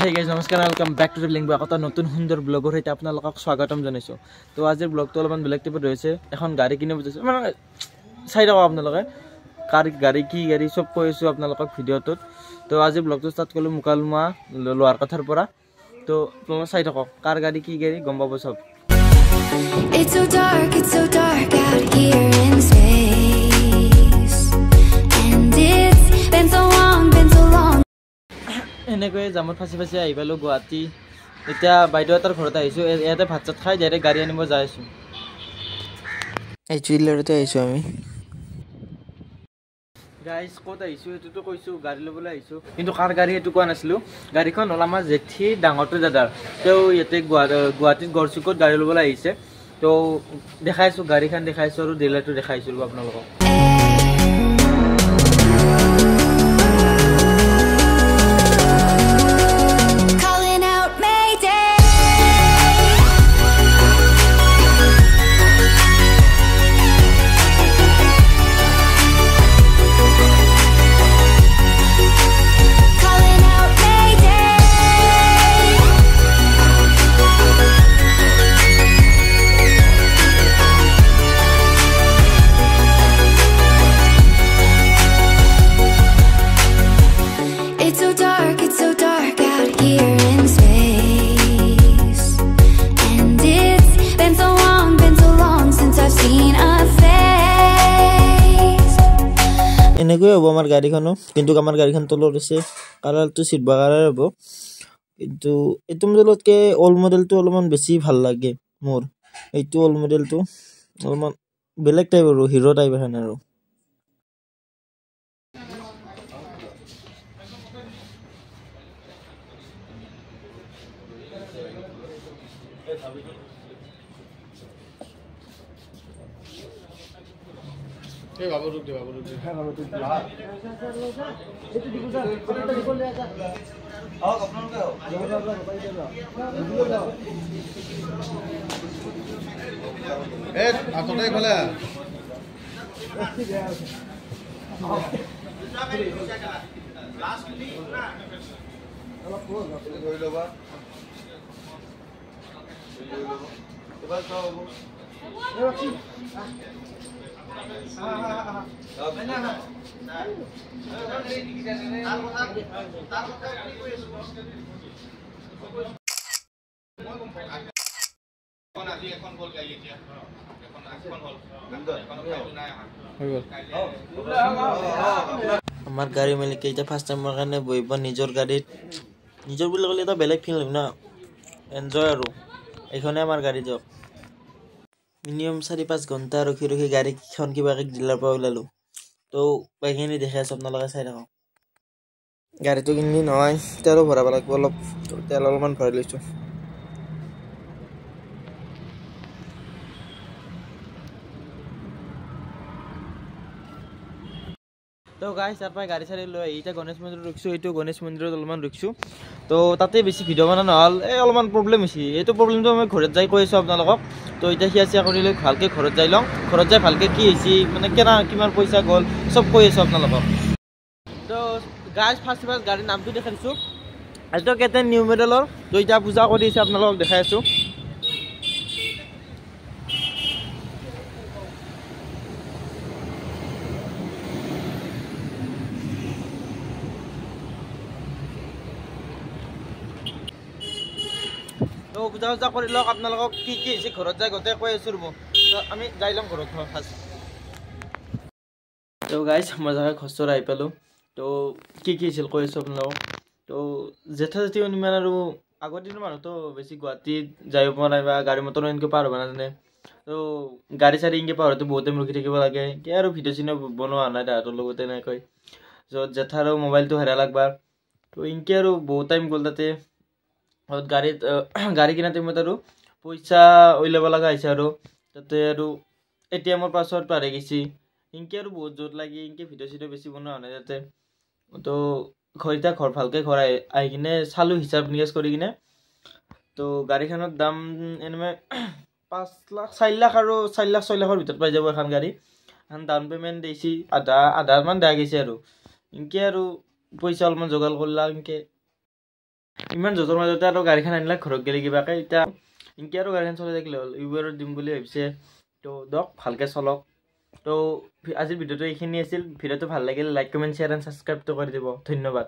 Hey guys, namaskar, welcome back to the link by kota notun hundur blogor hoite apnalokak swagatam janaisu. To ajir blog to alban belek type hoise ekhon gari kine bujaisu mane sai raw apnaloke car gari ki gari sob koisu apnalokak video tot. To ajir blog to start kolu mukalma loar kathar pora. To toma sai thakok car gari ki gari gom pabo sob. It's so dark out here in space. And it's been so long. এনেকৈ জামত ফাঁচি ফাঁচি আহি পালো গুৱাহাটী এতিয়া বাইদেউ এটাৰ ঘৰত আহিছো ইয়াতে ভাত চাত খাই ডাইৰেক্ট গাড়ী আনিব যাই আছো এই চিলাৰতে আহিছো আমি গাইস ক'ত আহিছো এটোটো কৈছো গাড়ী লবলৈ আহিছো কিন্তু কাৰ গাড়ী এটো কোৱা নাছিলো গাড়ীখন হল আমাৰ জেঠি ডাঙৰটো দাদাৰ তেও ইয়াতে গুৱাহাটীত গৰচুকত গাড়ী লবলৈ আহিছে তো দেখাইছো গাড়ীখন দেখাইছো আৰু ডিলাৰটো দেখাইছো আপোনালোকক It's so dark out here in space. And it's been so long since I've seen a face. এনেকৈ হ'ব আমাৰ গাড়ীখনো কিন্তু আমাৰ গাড়ীখন তলত আছে কালাৰটো সিলভাৰ কালাৰ হ'ব কিন্তু এটো মডেলতকে ওল্ড মডেলটো অলপমান বেছি ভাল লাগে মোৰ এইটো ওল্ড মডেলটো অলপমান বেলেগ টাইপ আৰু হিৰো টাইপ হেন আৰু এই বাবু রুক দে হ্যাঁ বাবু তুই এটো দিব স্যার এটা দিব ले आजा आओ अपना का हो भाई दे দাও এ আতটাই খোলা লাস্ট নি না অলপ কোন আপনি কই লবা এবার সব এ বাকি আমাৰ গাড়ী মালিক কেইটা ফাৰ্ষ্ট টাইমৰ কাৰণে বহিব নিজৰ গাড়ীত নিজৰ বুলি ক'লে এটা বেলেগ ফিল হয় না এনজয় আৰু এইখনে আমাৰ গাড়ী যাওক মিনিমাম 4-5 ঘণ্টা ৰখি গাড়ীখন কিবাকে ডিলাৰ পৰা ওলালো তো বাইকখিনি দেখাই আছো আপোনালোকে চাই থাকক গাড়ীটো কিনি নহয় তেলো ভৰাব লাগিব অলপ তেল অলপমান ভৰাই লৈছো তো গাইস তাৰ পৰা গাড়ী চাৰি লৈ এইটা গণেশ মন্দিৰত ৰখিছো এইটো গণেশ মন্দিৰত অলপমান ৰখিছো তো তাতে বেছি ভিডিঅ' বনা নহল এই অলপমান প্ৰব্লেম হৈছে এইটো প্ৰব্লেমটো মই ঘৰত যাই কৈ আছো আপোনালোকক তো এতিয়া হিয়াচিয়া কৰি লৈ ভালকে ঘৰত যাই লওঁ ঘৰত যাই ভালকে কি হৈছে মানে কেনা কিমান পইচা গ'ল সব কৈ আছো আপোনালোকক তো গাইস ফাৰ্ষ্ট গাড়ীৰ নামটো দেখাই দিছো Alto k10 নিউ মডেলৰ তো এতিয়া পূজা কৰি আছে আপোনালোকক দেখাই আছো তো পূজা কৰি লওক আপোনালোকক কি হৈছে ঘৰত যাই গতে কৈ আছো ৰব তো আমি যাই লম ঘৰত ফাৰ্ষ্ট তো গাইস মজাকে খস্তৰ আহি পালো তো কি হৈছিল কৈ আছো আপোনালোকক তো জেঠা জেঠি ইমান আৰু আগৰ দিনৰ মানুহ তো বেছি গুৱাহাটীত যাই পোৱা নাই বা গাড়ী মটৰ এনেকৈ পাৰ হ'ব নাজানে তো গাড়ী চাৰি এনেকৈ পাৰ হওঁতে বহুত টাইম ৰখি থাকিব লাগে কি আৰু ভিডিঅ' চিডিঅ' বনোৱা নাই তাহাঁতৰ লগতে এনেকৈ য'ত জেঠাৰো মোবাইলটো হেৰাই লাগবা তো এনেকৈ আৰু বহুত টাইম গ'ল তাতে গাড়ী কিনা টাইমত আৰু পইচা উলিয়াব লগা হৈছে আৰু তাতে আৰু এটিএমৰ পাছৱৰ্ড পাহৰি গৈছি এনেকৈ আৰু বহুত জোট লাগি এনেকৈ ভিডিঅ' চিডিঅ' বেছি বনোৱা নাই তাতে তো ঘৰ ভালকৈ ঘৰ আহি কিনে চালোঁ হিচাপ নিকাচ কৰি কিনে তো গাড়ীখনৰ দাম এনেমে 5 লাখ 4 লাখ আৰু 4 লাখ 6 লাখৰ ভিতৰত পাই যাব এখন গাড়ী এখন ডাউন পেমেণ্ট দিছি আধা মান দিয়া গৈছে আৰু ইনকে আৰু পইচা অলপমান যোগাল কৰলা ইনকে ইমান জোজৰ মাজতে আৰু গাড়ীখন আনিলে ঘৰত গেলি কিবাকে এতিয়া ইনকে আৰু গাড়ীখন চলাই থাকিলে হ'ল উবেৰত দিম বুলি ভাবিছে তো দক ভালকৈ চলক তো আজিৰ ভিডিঅ'টো এইখিনি আছিল ভিডিঅ'টো ভাল লাগিলে লাইক কমেণ্ট শ্বেয়াৰ এণ্ড ছাবস্ক্ৰাইবটো কৰি দিব ধন্যবাদ